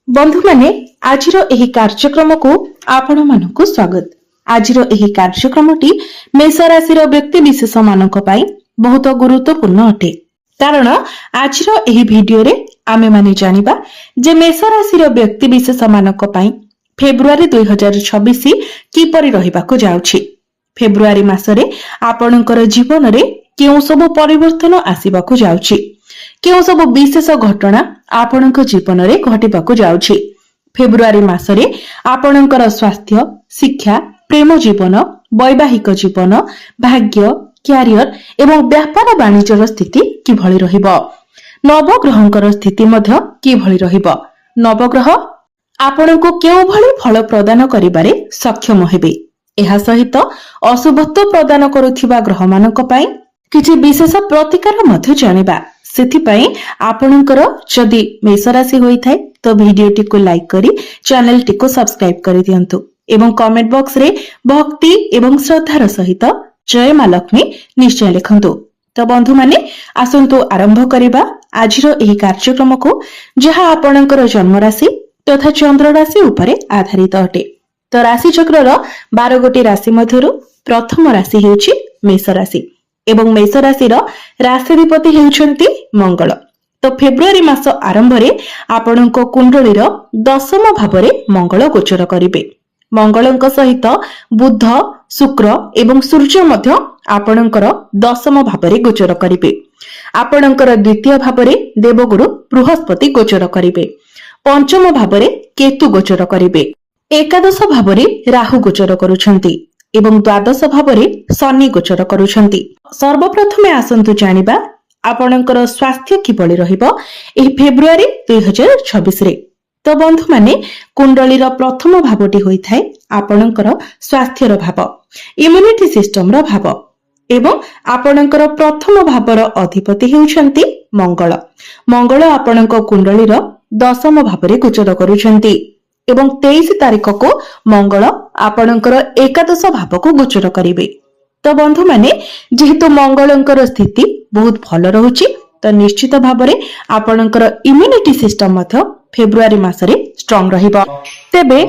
बंधु माने आजिर एही कार्यक्रम को आपण मानकु स्वागत। आजिर एही कार्यक्रमटी मेष राशि व्यक्ति विशेष मानक पई बहुत गुरुत्वपूर्ण अटे। कारण आजिर एही वीडियो रे आमे माने जानिबा जे मेष राशि व्यक्ति विशेष मानक पई फेब्रुआरी 2026 किपरि रहिबाको जाउछि। फेब्रुआरी मासरे आपणकर जीवन रे केउ सब परिवर्तन आसीबाको जाउछि, केउ सब विशेष घटना आपणक जीवन रे घटिबाको जाउछि। फेब्रुआरी मासरे आपणकर स्वास्थ्य, शिक्षा, प्रेम जीवन, वैवाहिक जीवन, भाग्य, क्यारियर एवं व्यापार वाणिज्यर स्थिति किभଳି रहिबो, नवग्रहंकर स्थिति मध्य किभଳି रहिबो, नवग्रह आपणको केउ भଳି फल प्रदान करिबारे सक्षम हेबे। एहा सहित अशुभत्व प्रदान करुथिबा ग्रह मानक पई किछि विशेष प्रतिकार मध्य जानिबा। सेथिपई आपणकर जदि मेष राशि होई थाए तो वीडियोटी को लाइक करी चैनल टी को सब्सक्राइब करि दियंतु एवं कमेंट बॉक्स रे भक्ति एवं श्रद्धार सहित जय मां लक्ष्मी निश्चय लिखंतु। तो बंधु माने आसंतु आरंभ करिबा आजिरो एही कार्यक्रम को, जहा आपणकर जन्म राशि तथा चंद्र राशि उपरे आधारित अटे। तो राशि चक्रर 12 गोटी राशि मध्यरु प्रथम राशि हेउछि मेष राशि एवं मेष राशि राशिधिपति हेउछंती मंगल। तो फेब्रुआरी मास आरंभ रे आपणक कुंडलीर दशम भावरे मंगल गोचर करिवे। मंगलଙ୍କ सहित बुध, शुक्र एवं सूर्य मध्य आपणकर दशम भावरे गोचर करिवे। आपणकर द्वितीय भावरे देवगुरु बृहस्पति गोचर करिवे। पंचम भावरे केतु गोचर करिवे। एकादश भावरे राहु गोचर करुछंती एवं द्वादश भावरे शनि गोचर करुछंती। सर्वप्रथमे आसंतु जानिबा आपणकर स्वास्थ्य किभଳି रहिबो एही फेब्रुआरी 2026 रे। तो बंधु माने कुंडलीर प्रथम भावटी होई थाए आपणकर स्वास्थ्यर भाव, इम्युनिटी सिस्टम रो भाव एवं आपणकर प्रथम भावर अधिपति हेउछंती मंगल। मंगल आपणक कुंडलीर दशम भावरे गोचर करुछंती एवं 23 तारिख को मंगल आपणकर एकादश भाव को गोचर करिवे। तो बंधु माने जेहेतु मंगलंकर स्थिति बहुत भल रहुछि तो निश्चित भावरे आपणकर इम्युनिटी सिस्टम मध्य फेब्रुआरी मासरे स्ट्रांग रहिबो। तेबे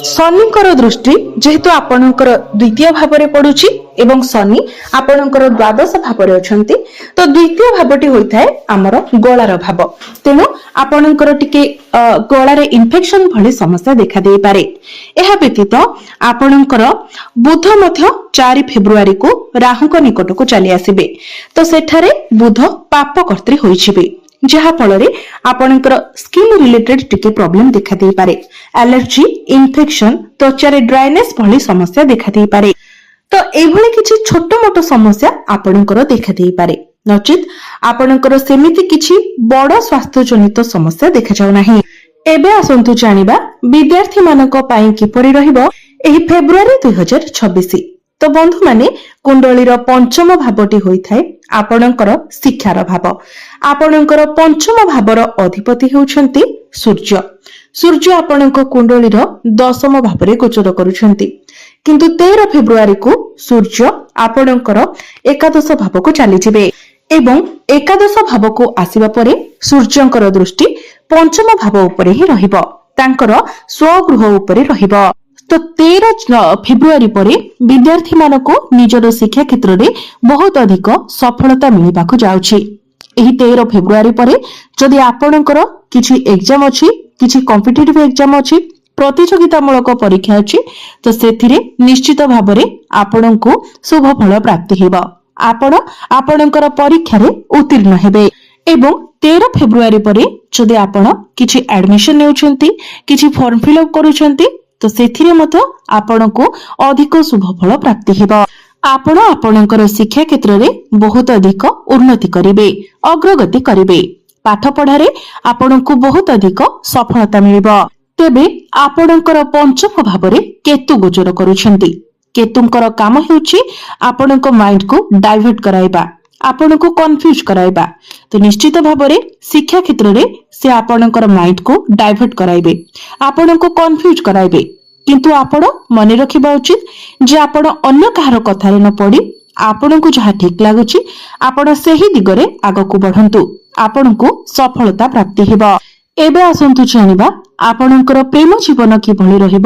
शनिकर दृष्टि जेहेतु आपणकर द्वितीय भावरे पडुछि एवं शनि आपणकर द्वादश भावरे अछंती, तो द्वितीय भावटी होई थाए हमर गळार भाव। तेनु आपणकर टिके गळारे इन्फेक्शन भली समस्या देखा देई पारे। एहा व्यतीत आपणकर बुध मध्य 4 फेब्रुआरी को राहुक निकट को चली आसीबे। तो सेठारे बुध पाप कर्त्री होइछिबे, जहा फलरे आपणकर स्किन रिलेटेड टिके प्रॉब्लम देखा देई पारे। एलर्जी, इन्फेक्शन, त्वचारे ड्राइनेस भली समस्या देखा देई पारे। तो एभली किछि छोट मोट समस्या आपणकर देखा देई पारे, नचित आपणकर सेमिति किछि बड़ स्वास्थ्य जनित समस्या देखा जाउ नाही। एबे आसंतु जानिबा विद्यार्थी मानक पई किपरि रहिबो एही फेब्रुआरी 2026। तो बंधु माने कुंडलीर पंचम भावटी होई थाए आपणकर शिक्षार भाव। आपणकर पंचम भावर अधिपति हेउछंती सूर्य। सूर्य आपणक कुंडलीर दशम भावरे गोचर करुछंती, किंतु 13 फेब्रुआरी को सूर्य आपणकर एकादश भाव को चली जिवे एवं एकादश भाव को आसीबा परे सूर्यंकर दृष्टि पंचम भाव उपरे ही रहिबो, तांकर स्वगृह उपरे रहिबो। तो 13 फेब्रुआरी परे विद्यार्थी मानको निजर शिक्षा क्षेत्र में बहुत अधिक सफलता मिलिबाको जाउछि। एही 13 फेब्रुआरी परे जदि आपणकर किछि एग्जाम अछि, किछि कॉम्पिटिटिव एग्जाम अछि, प्रतियोगितामूलक परीक्षा अछि, तो सेथिरे निश्चित भाबरे आपणको शुभ फल प्राप्ति हेबो। आपण आपणकर परीक्षा रे उत्तीर्ण हेबे। एवं 13 फेब्रुआरी परे जदि आपण किछि एडमिशन नेउछंती, किछि फॉर्म फिल अप करूछंती, तो सेथिरे मत आपणको अधिक शुभ फल प्राप्ति हेबो। आपण आपणकर शिक्षा क्षेत्र रे बहुत अधिक उन्नति करिवे, अग्रगति करिवे। पाठ पढ़ारे आपणको बहुत अधिक सफलता मिलिबो। तेबे आपणकर पंचम भावरे केतु गोचर करूछंती। केतुंकर काम हेउछि आपणको माइंड को डाइवर्ट कराइबा, आपणको कंफ्यूज कराइबा। तो निश्चित भावरे शिक्षा क्षेत्र रे से आपणकर माइंड को डाइवर्ट कराइबे, आपणको कंफ्यूज कराइबे। किंतु आपण मने रखिबा उचित जे आपण अन्य कहार कथारे न पड़ी आपणको जहा ठीक लागुछि आपण सेही दिगरे आगकु बढ़ंतु, आपणको सफलता प्राप्ति हेबो। एबे आसंतु जानिबा आपणकर प्रेम जीवन किभଳି ରହିବ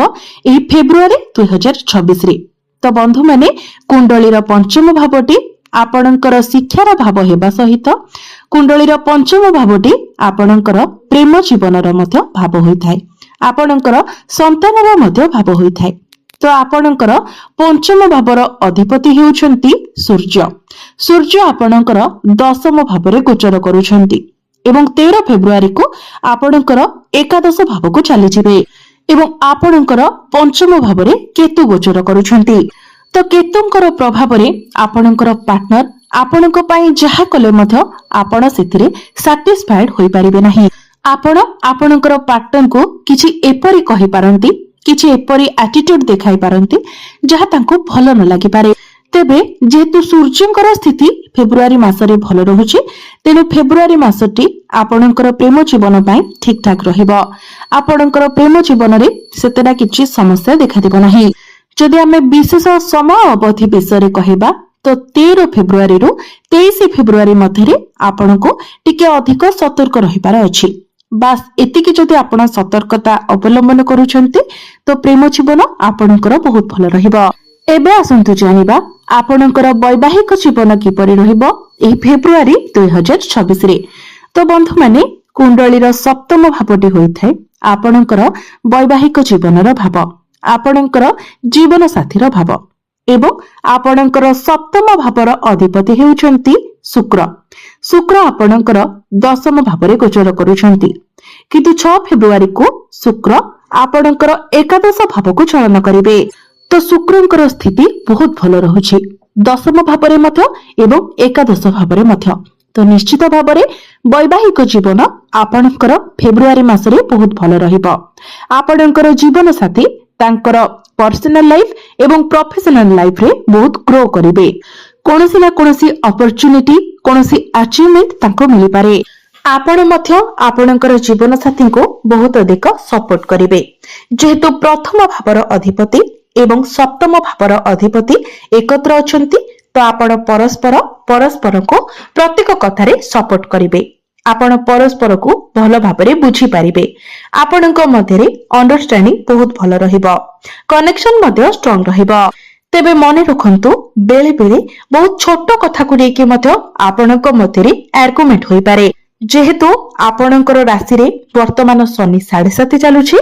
ଏହି ଫେବୃଆରୀ 2026 ରେ। ତ ବନ୍ଧୁ ମାନେ କୁଣ୍ଡଳୀର ପଞ୍ଚମ ଭାବଟି ଆପଣଙ୍କର ଶିକ୍ଷାର ଭାବ ହେବା ସହିତ କୁଣ୍ଡଳୀର ପଞ୍ଚମ ଭାବଟି ଆପଣଙ୍କର ପ୍ରେମ ଜୀବନର ମଧ୍ୟ ଭାବ ହୋଇଥାଏ, ଆପଣଙ୍କର ସନ୍ତାନର ମଧ୍ୟ ଭାବ ହୋଇଥାଏ। ତ ଆପଣଙ୍କର ପଞ୍ଚମ ଭାବର ଅଧିପତି ହେଉଛନ୍ତି ସୂର୍ଯ୍ୟ। ସୂର୍ଯ୍ୟ ଆପଣଙ୍କର ଦଶମ ଭାବରେ ଗୋଚର କରୁଛନ୍ତି ଏବଂ 13 ଫେବୃଆରୀକୁ ଆପଣଙ୍କର ଏକାଦଶ ଭାବକୁ ଚାଲିଯିବେ ଏବଂ ଆପଣଙ୍କର ପଞ୍ଚମ ଭାବରେ କେତୁ ଗୋଚର କରୁଛନ୍ତି। ତ କେତୁଙ୍କର ପ୍ରଭାବରେ ଆପଣଙ୍କର ପାର୍ଟନର ଆପଣଙ୍କ ପାଇଁ ଯାହା କଲେ ମଧ୍ୟ ଆପଣ ସେଥିରେ ସାଟିସ୍ଫାଏଡ୍ ହୋଇପାରିବେ ନାହିଁ। ଆପଣ ଆପଣଙ୍କର ପାର୍ଟନରକୁ କିଛି ଏପରି କହିପାରନ୍ତି, କିଛି ଏପରି ଆଟିଟ୍ୟୁଡ ଦେଖାଇ ପାରନ୍ତି ଯାହା ତାଙ୍କୁ ଭଲ ନ ଲାଗିପାରେ। ତେବେ ଯେହେତୁ ସୂର୍ଯ୍ୟଙ୍କର ସ୍ଥିତି ଫେବୃଆରୀ ମାସରେ ଭଲ ରହୁଛି, ତେଣୁ ଫେବୃଆରୀ ମାସଟି ଆପଣଙ୍କର ପ୍ରେମ ଜୀବନ ପାଇଁ ଠିକ ଠାକ ରହିବ। ଆପଣଙ୍କର ପ୍ରେମ ଜୀବନରେ ସେତେଟା କିଛି ସମସ୍ୟା ଦେଖାଦେବ ନାହିଁ। ଯଦି ଆମେ ବିଶେଷ ସମୟ ଅବଧି ବିଷୟରେ କହିବା ତ 13 ଫେବୃଆରୀରୁ 23 ଫେବୃଆରୀ ମଧ୍ୟରେ ଆପଣଙ୍କୁ ଟିକେ ଅଧିକ ସତର୍କ ରହିବାର ଅଛି। ବାସ୍ ଏତିକି ଯଦି ଆପଣ ସତର୍କତା ଅବଲମ୍ବନ କରୁଛନ୍ତି ତ ପ୍ରେମ ଜୀବନ ଆପଣଙ୍କର ବହୁତ ଭଲ ରହିବ। ଏବେ ଆସନ୍ତୁ ଜାଣିବା ଆପଣଙ୍କର ବୈବାହିକ ଜୀବନ କିପରି ରହିବ ଏହି ଫେବୃଆରୀ 2026 ରେ। ତ ବନ୍ଧୁ ମାନେ କୁଣ୍ଡଳୀର ସପ୍ତମ ଭାବଟି ହୋଇଥାଏ ଆପଣଙ୍କର ବୈବାହିକ ଜୀବନର ଭାବ, ଆପଣଙ୍କର ଜୀବନ ସାଥୀର ଭାବ ଏବଂ ଆପଣଙ୍କର ସପ୍ତମ ଭାବର ଅଧିପତି ହେଉଛନ୍ତି ଶୁକ୍ର। ଶୁକ୍ର ଆପଣଙ୍କର ଦଶମ ଭାବରେ ଗୋଚର କରୁଛନ୍ତି, କିନ୍ତୁ 6 ଫେବୃଆରୀକୁ ଶୁକ୍ର ଆପଣଙ୍କର ଏକାଦଶ ଭାବକୁ ଚଳନ କରିବେ। ତ ଶୁକ୍ରଙ୍କର ସ୍ଥିତି ବହୁତ ଭଲ ରହୁଛି ଦଶମ ଭାବରେ ମଧ୍ୟ ଏବଂ ଏକାଦଶ ଭାବରେ ମଧ୍ୟ। ତ ନିଶ୍ଚିତ ଭାବରେ ବୈବାହିକ ଜୀବନ ଆପଣଙ୍କର ଫେବୃଆରୀ ମାସରେ ବହୁତ ଭଲ ରହିବ। ଆପଣଙ୍କର ଜୀବନ ସାଥୀ ତାଙ୍କର ପର୍ସନାଲ ଲାଇଫ ଏବଂ ପ୍ରଫେସନାଲ ଲାଇଫରେ ବହୁତ ଗ୍ରୋ କରିବେ। କୌଣସି ନା କୌଣସି ଅପରଚ୍ୟୁନିଟି, କୌଣସି ଆଚିଭମେଣ୍ଟ ତାଙ୍କୁ ମିଳିପାରେ। ଆପଣ ମଧ୍ୟ ଆପଣଙ୍କର ଜୀବନ ସାଥୀଙ୍କୁ ବହୁତ ଅଧିକ ସପୋର୍ଟ କରିବେ। ଯେହେତୁ ପ୍ରଥମ ଭାବର ଅଧିପତି ଏବଂ ସପ୍ତମ ଭାବର ଅଧିପତି ଏକତ୍ର ଅଛନ୍ତି, ତ ଆପଣ ପରସ୍ପରକୁ ପ୍ରତ୍ୟେକ କଥାରେ ସପୋର୍ଟ କରିବେ। ଆପଣ ପରସ୍ପରକୁ ଭଲ ଭାବରେ ବୁଝିପାରିବେ। ଆପଣଙ୍କ ମଧ୍ୟରେ ଅଣ୍ଡରଷ୍ଟାଣ୍ଡିଂ ବହୁତ ଭଲ ରହିବ, କନେକ୍ସନ ମଧ୍ୟ ଷ୍ଟ୍ରଙ୍ଗ ରହିବ। ତେବେ ମନେ ରଖନ୍ତୁ ବେଳେ ବେଳେ ବହୁତ ଛୋଟ କଥାକୁ ନେଇକି ମଧ୍ୟ ଆପଣଙ୍କ ମଧ୍ୟରେ ଆର୍ଗୁମେଣ୍ଟ ହୋଇପାରେ। ଯେହେତୁ ଆପଣଙ୍କର ରାଶିରେ ବର୍ତ୍ତମାନ ଶନି 7.5 ଚାଲୁଛି,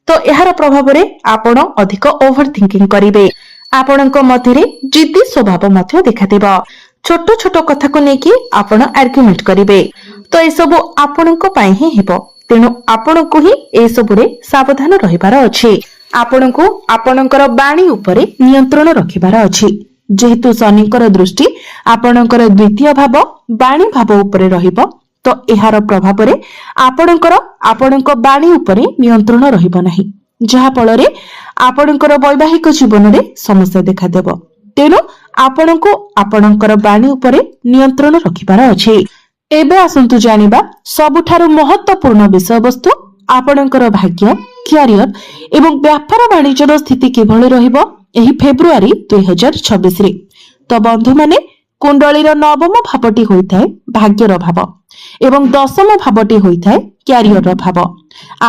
ତ ଏହାର ପ୍ରଭାବରେ ଆପଣ ଅଧିକ ଓଭର ଥିଙ୍କିଂ କରିବେ। ଆପଣଙ୍କ ମଧ୍ୟରେ ଜିଦ୍ଦି ସ୍ୱଭାବ ମଧ୍ୟ ଦେଖାଦେବ। ଛୋଟ ଛୋଟ କଥାକୁ ନେଇକି ଆପଣ ଆର୍ଗୁମେଣ୍ଟ କରିବେ। ତ ଏସବୁ ଆପଣଙ୍କ ପାଇଁ ହିଁ ହେବ, ତେଣୁ ଆପଣଙ୍କୁ ହିଁ ଏସବୁରେ ସାବଧାନ ରହିବାର ଅଛି। ଆପଣଙ୍କୁ ଆପଣଙ୍କର ବାଣୀ ଉପରେ ନିୟନ୍ତ୍ରଣ ରଖିବାର ଅଛି। ଯେହେତୁ ଶନିଙ୍କର ଦୃଷ୍ଟି ଆପଣଙ୍କର ଦ୍ୱିତୀୟ ଭାବ ବାଣୀ ଭାବ ଉପରେ ରହିବ, ତ ଏହାର ପ୍ରଭାବରେ ଆପଣଙ୍କ ବାଣୀ ଉପରେ ନିୟନ୍ତ୍ରଣ ରହିବ ନାହିଁ, ଯାହା ଫଳରେ ଆପଣଙ୍କର ବୈବାହିକ ଜୀବନରେ ସମସ୍ୟା ଦେଖାଦେବ। ତେଣୁ ଆପଣଙ୍କୁ ଆପଣଙ୍କର ବାଣୀ ଉପରେ ନିୟନ୍ତ୍ରଣ ରଖିବାର ଅଛି। ଏବେ ଆସନ୍ତୁ ଜାଣିବା ସବୁଠାରୁ ମହତ୍ୱପୂର୍ଣ୍ଣ ବିଷୟବସ୍ତୁ ଆପଣଙ୍କର ଭାଗ୍ୟ, କ୍ୟାରିୟର ଏବଂ ବ୍ୟାପାର ବାଣିଜ୍ୟର ସ୍ଥିତି କିଭଳି ରହିବ ଏହି ଫେବୃଆରୀ 2026 ରେ। ତ ବନ୍ଧୁମାନେ କୁଣ୍ଡଳୀର ନବମ ଭାବଟି ହୋଇଥାଏ ଭାଗ୍ୟର ଭାବ ଏବଂ ଦଶମ ଭାବଟି ହୋଇଥାଏ କ୍ୟାରିୟରର ଭାବ।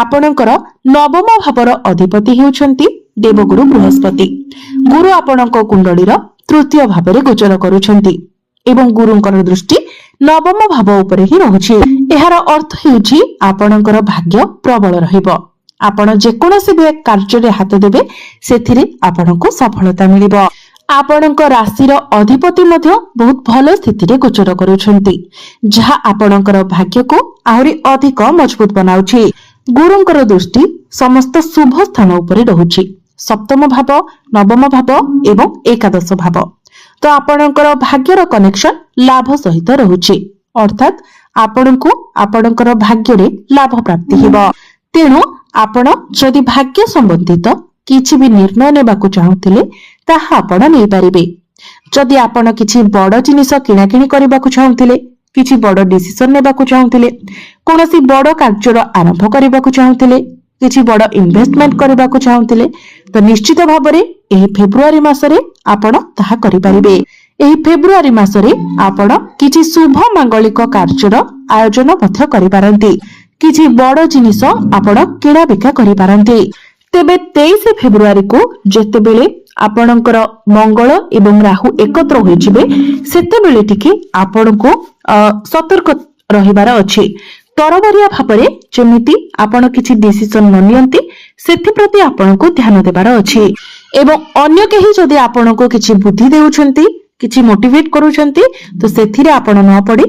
ଆପଣଙ୍କର ନବମ ଭାବର ଅଧିପତି ହେଉଛନ୍ତି ଦେବଗୁରୁ ବୃହସ୍ପତି। ଗୁରୁ ଆପଣଙ୍କ କୁଣ୍ଡଳୀର ତୃତୀୟ ଭାବରେ ଗୋଚର କରୁଛନ୍ତି ଏବଂ ଗୁରୁଙ୍କର ଦୃଷ୍ଟି ନବମ ଭାବ ଉପରେ ହିଁ ରହୁଛି। ଏହାର ଅର୍ଥ ହେଉଛି ଆପଣଙ୍କର ଭାଗ୍ୟ ପ୍ରବଳ ରହିବ। ଆପଣ ଯେକୌଣସି କାର୍ଯ୍ୟରେ ହାତ ଦେବେ ସେଥିରେ ଆପଣଙ୍କୁ ସଫଳତା ମିଳିବ। ଆପଣଙ୍କ ରାଶିର ଅଧିପତି ମଧ୍ୟ ବହୁତ ଭଲ ସ୍ଥିତିରେ ଗୋଚର କରୁଛନ୍ତି, ଯାହା ଆପଣଙ୍କର ଭାଗ୍ୟକୁ ଆହୁରି ଅଧିକ ମଜବୁତ ବନାଉଛି। ଗୁରୁଙ୍କର ଦୃଷ୍ଟି ସମସ୍ତ ଶୁଭ ସ୍ଥାନ ଉପରେ ରହୁଛି, ସପ୍ତମ ଭାବ, ନବମ ଭାବ ଏବଂ ଏକାଦଶ ଭାବ। ତ ଆପଣଙ୍କର ଭାଗ୍ୟର କନେକ୍ସନ ଲାଭ ସହିତ ରହୁଛି, ଅର୍ଥାତ୍ ଆପଣଙ୍କୁ ଆପଣଙ୍କର ଭାଗ୍ୟରେ ଲାଭ ପ୍ରାପ୍ତି ହେବ। ତେଣୁ ଆପଣ ଯଦି ଭାଗ୍ୟ ସମ୍ବନ୍ଧିତ କିଛି ବି ନିର୍ଣ୍ଣୟ ନେବାକୁ ଚାହୁଁଥିଲେ ତାହା ଆପଣ ନେଇପାରିବେ। ଯଦି ଆପଣ କିଛି ବଡ ଜିନିଷ କିଣାକିଣି କରିବାକୁ ଚାହୁଁଥିଲେ, କିଛି ବଡ ଡିସିସନ ନେବାକୁ ଚାହୁଁଥିଲେ, କୌଣସି ବଡ କାର୍ଯ୍ୟର ଆରମ୍ଭ କରିବାକୁ ଚାହୁଁଥିଲେ, କିଛି ବଡ ଇନଭେଷ୍ଟମେଣ୍ଟ କରିବାକୁ ଚାହୁଁଥିଲେ, ତ ନିଶ୍ଚିତ ଭାବରେ ଏହି ଫେବୃଆରୀ ମାସରେ ଆପଣ ତାହା କରିପାରିବେ। ଏହି ଫେବୃଆରୀ ମାସରେ ଆପଣ କିଛି ଶୁଭ ମାଙ୍ଗଳିକ କାର୍ଯ୍ୟର ଆୟୋଜନ ମଧ୍ୟ କରିପାରନ୍ତି। କିଛି ବଡ ଜିନିଷ ଆପଣ କିଣା ବିକା କରିପାରନ୍ତି। ତେବେ 23 ଫେବୃଆରୀ କୁ ଯେତେବେଳେ ଆପଣଙ୍କର ମଙ୍ଗଳ ଏବଂ ରାହୁ ଏକତ୍ର ହୋଇଯିବେ ସେତେବେଳେ ଟିକେ ଆପଣଙ୍କୁ ସତର୍କ ରହିବାର ଅଛି। ତରବରିଆ ଭାବରେ ଯେମିତି ଆପଣ କିଛି ଡିସିସନ ନ ନିଅନ୍ତି ସେଥିପ୍ରତି ଆପଣଙ୍କୁ ଧ୍ୟାନ ଦେବାର ଅଛି। ଏବଂ ଅନ୍ୟ କେହି ଯଦି ଆପଣଙ୍କୁ କିଛି ବୁଦ୍ଧି ଦେଉଛନ୍ତି, କିଛି ମୋଟିଭେଟ କରୁଛନ୍ତି ତ ସେଥିରେ ଆପଣ ନ ପଡି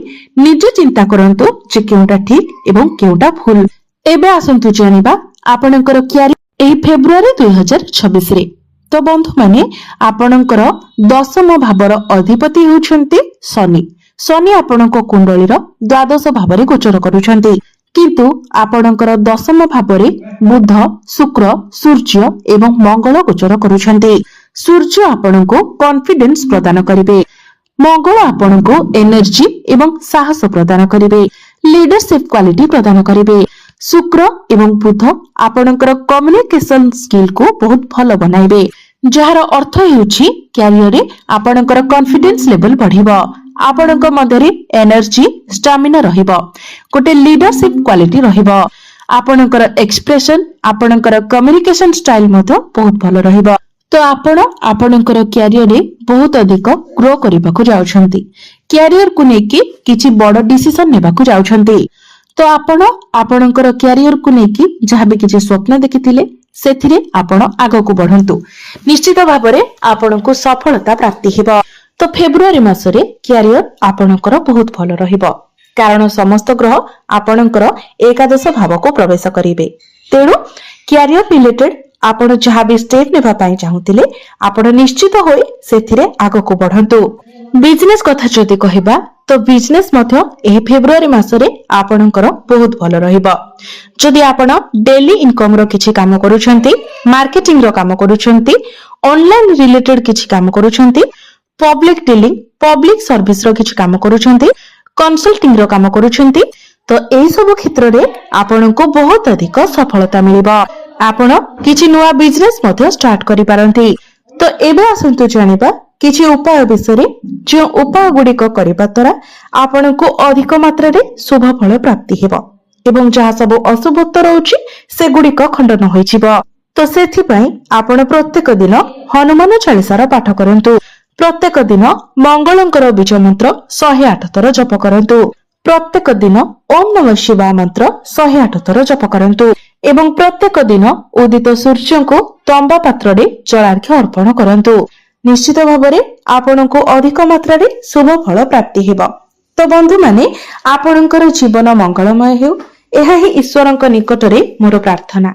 ନିଜେ ଚିନ୍ତା କରନ୍ତୁ ଯେ କେଉଁଟା ଠିକ ଏବଂ କେଉଁଟା ଭୁଲ। ଏବେ ଆସନ୍ତୁ ଜାଣିବା ଆପଣଙ୍କର କ୍ୟାରିୟର ଏହି ଫେବୃଆରୀ 2026 ରେ। ତ ବନ୍ଧୁ ମାନେ ଆପଣଙ୍କର 10ମ ଭାବର ଅଧିପତି ହେଉଛନ୍ତି ଶନି। ଶନି ଆପଣଙ୍କ କୁଣ୍ଡଳୀର ଦ୍ୱାଦଶ ଭାବରେ ଗୋଚର କରୁଛନ୍ତି, କିନ୍ତୁ ଆପଣଙ୍କର 10ମ ଭାବରେ ବୁଧ, ଶୁକ୍ର, ସୂର୍ଯ୍ୟ ଏବଂ ମଙ୍ଗଳ ଗୋଚର କରୁଛନ୍ତି। ସୂର୍ଯ୍ୟ ଆପଣଙ୍କୁ କନଫିଡେନ୍ସ ପ୍ରଦାନ କରିବେ, ମଙ୍ଗଳ ଆପଣଙ୍କୁ ଏନର୍ଜି ଏବଂ ସାହସ ପ୍ରଦାନ କରିବେ, ଲିଡରସିପ କ୍ୱାଲିଟି ପ୍ରଦାନ କରିବେ। ଶୁକ୍ର ଏବଂ ବୁଧ ଆପଣଙ୍କର କମ୍ୟୁନିକେସନ ସ୍କିଲ କୁ ବହୁତ ଭଲ ବନାଇବେ, ଯାହାର ଅର୍ଥ ହେଉଛି କ୍ୟାରିୟରରେ ଆପଣଙ୍କର କନଫିଡେନ୍ସ ଲେଭେଲ ବଢିବ, ଆପଣଙ୍କ ମଧ୍ୟରେ ଏନର୍ଜି ଷ୍ଟାମିନା ରହିବ, ଗୋଟେ ଲିଡରସିପ କ୍ୱାଲିଟି ରହିବ, ଆପଣଙ୍କର ଏକ୍ସପ୍ରେସନ, ଆପଣଙ୍କର କମ୍ୟୁନିକେସନ ଷ୍ଟାଇଲ ମଧ୍ୟ ବହୁତ ଭଲ ରହିବ। ତ ଆପଣ ଆପଣଙ୍କର କ୍ୟାରିୟରରେ ବହୁତ ଅଧିକ ଗ୍ରୋ କରିବାକୁ ଯାଉଛନ୍ତି, କ୍ୟାରିୟରକୁ ନେଇକି କିଛି ବଡ ଡିସିସନ ନେବାକୁ ଯାଉଛନ୍ତି। ତ ଆପଣ ଆପଣଙ୍କର କ୍ୟାରିୟରକୁ ନେଇକି ଯାହାବି କିଛି ସ୍ୱପ୍ନ ଦେଖିଥିଲେ ସେଥିରେ ଆପଣ ଆଗକୁ ବଢନ୍ତୁ, ନିଶ୍ଚିତ ଭାବରେ ଆପଣଙ୍କୁ ସଫଳତା ପ୍ରାପ୍ତି ହେବ। ତ ଫେବୃଆରୀ ମାସରେ କ୍ୟାରିୟର ଆପଣଙ୍କର ବହୁତ ଭଲ ରହିବ, କାରଣ ସମସ୍ତ ଗ୍ରହ ଆପଣଙ୍କର ଏକାଦଶ ଭାବକୁ ପ୍ରବେଶ କରିବେ। ତେଣୁ କ୍ୟାରିୟର ରିଲେଟେଡ ଆପଣ ଯାହାବି ଷ୍ଟେପ ନେବା ପାଇଁ ଚାହୁଁଥିଲେ ଆପଣ ନିଶ୍ଚିତ ହୋଇ ସେଥିରେ ଆଗକୁ ବଢନ୍ତୁ। ବିଜନେସ କଥା ଯଦି କହିବା ତ ବିଜନେସ ମଧ୍ୟ ଏହି ଫେବୃଆରୀ ମାସରେ ଆପଣଙ୍କର ବହୁତ ଭଲ ରହିବ। ଯଦି ଆପଣ ଡେଲି ଇନକମ ର କିଛି କାମ କରୁଛନ୍ତି, ମାର୍କେଟିଂ ର କାମ କରୁଛନ୍ତି, ଅନଲାଇନ ରିଲେଟେଡ କିଛି କାମ କରୁଛନ୍ତି, ପବ୍ଲିକ ଡିଲିଂ, ପବ୍ଲିକ ସର୍ଭିସ ର କିଛି କାମ କରୁଛନ୍ତି, କନସଲ୍ଟିଂ ର କାମ କରୁଛନ୍ତି, ତ ଏହି ସବୁ କ୍ଷେତ୍ରରେ ଆପଣଙ୍କୁ ବହୁତ ଅଧିକ ସଫଳତା ମିଳିବ। ଆପଣ କିଛି ନୂଆ ବିଜନେସ ମଧ୍ୟ ଷ୍ଟାର୍ଟ କରିପାରନ୍ତି। ତ ଏବେ ଆସନ୍ତୁ ଜାଣିବା କିଛି ଉପାୟ ବିଷୟରେ, ଯେଉଁ ଉପାୟ ଗୁଡିକ କରିବା ଦ୍ୱାରା ଆପଣଙ୍କୁ ଅଧିକ ମାତ୍ରାରେ ଶୁଭ ଫଳ ପ୍ରାପ୍ତି ହେବ ଏବଂ ଯାହା ସବୁ ଅଶୁଭତ୍ୱ ରହୁଛି ସେଗୁଡିକ ଖଣ୍ଡନ ହୋଇଯିବ। ତ ସେଥିପାଇଁ ଆପଣ ପ୍ରତ୍ୟେକ ଦିନ ହନୁମାନ ଚାଳିସାର ପାଠ କରନ୍ତୁ, ପ୍ରତ୍ୟେକ ଦିନ ମଙ୍ଗଳଙ୍କର ବୀଜ ମନ୍ତ୍ର 108 ଥର ଜପ କରନ୍ତୁ, ପ୍ରତ୍ୟେକ ଦିନ ଓಂ ନମଃ ଶିବାୟ ମନ୍ତ୍ର 108 ଥର ଜପ କରନ୍ତୁ ଏବଂ ପ୍ରତ୍ୟେକ ଦିନ ଉଦିତ ସୂର୍ଯ୍ୟଙ୍କୁ ତମ୍ବା ପାତ୍ରରେ ଜଳାର୍ଘ୍ୟ ଅର୍ପଣ କରନ୍ତୁ। ନିଶ୍ଚିତ ଭାବରେ ଆପଣଙ୍କୁ ଅଧିକ ମାତ୍ରାରେ ଶୁଭ ଫଳ ପ୍ରାପ୍ତି ହେବ। ତ ବନ୍ଧୁମାନେ, ଆପଣଙ୍କର ଜୀବନ ମଙ୍ଗଳମୟ ହେଉ, ଏହା ହିଁ ଈଶ୍ୱରଙ୍କ ନିକଟରେ ମୋର ପ୍ରାର୍ଥନା।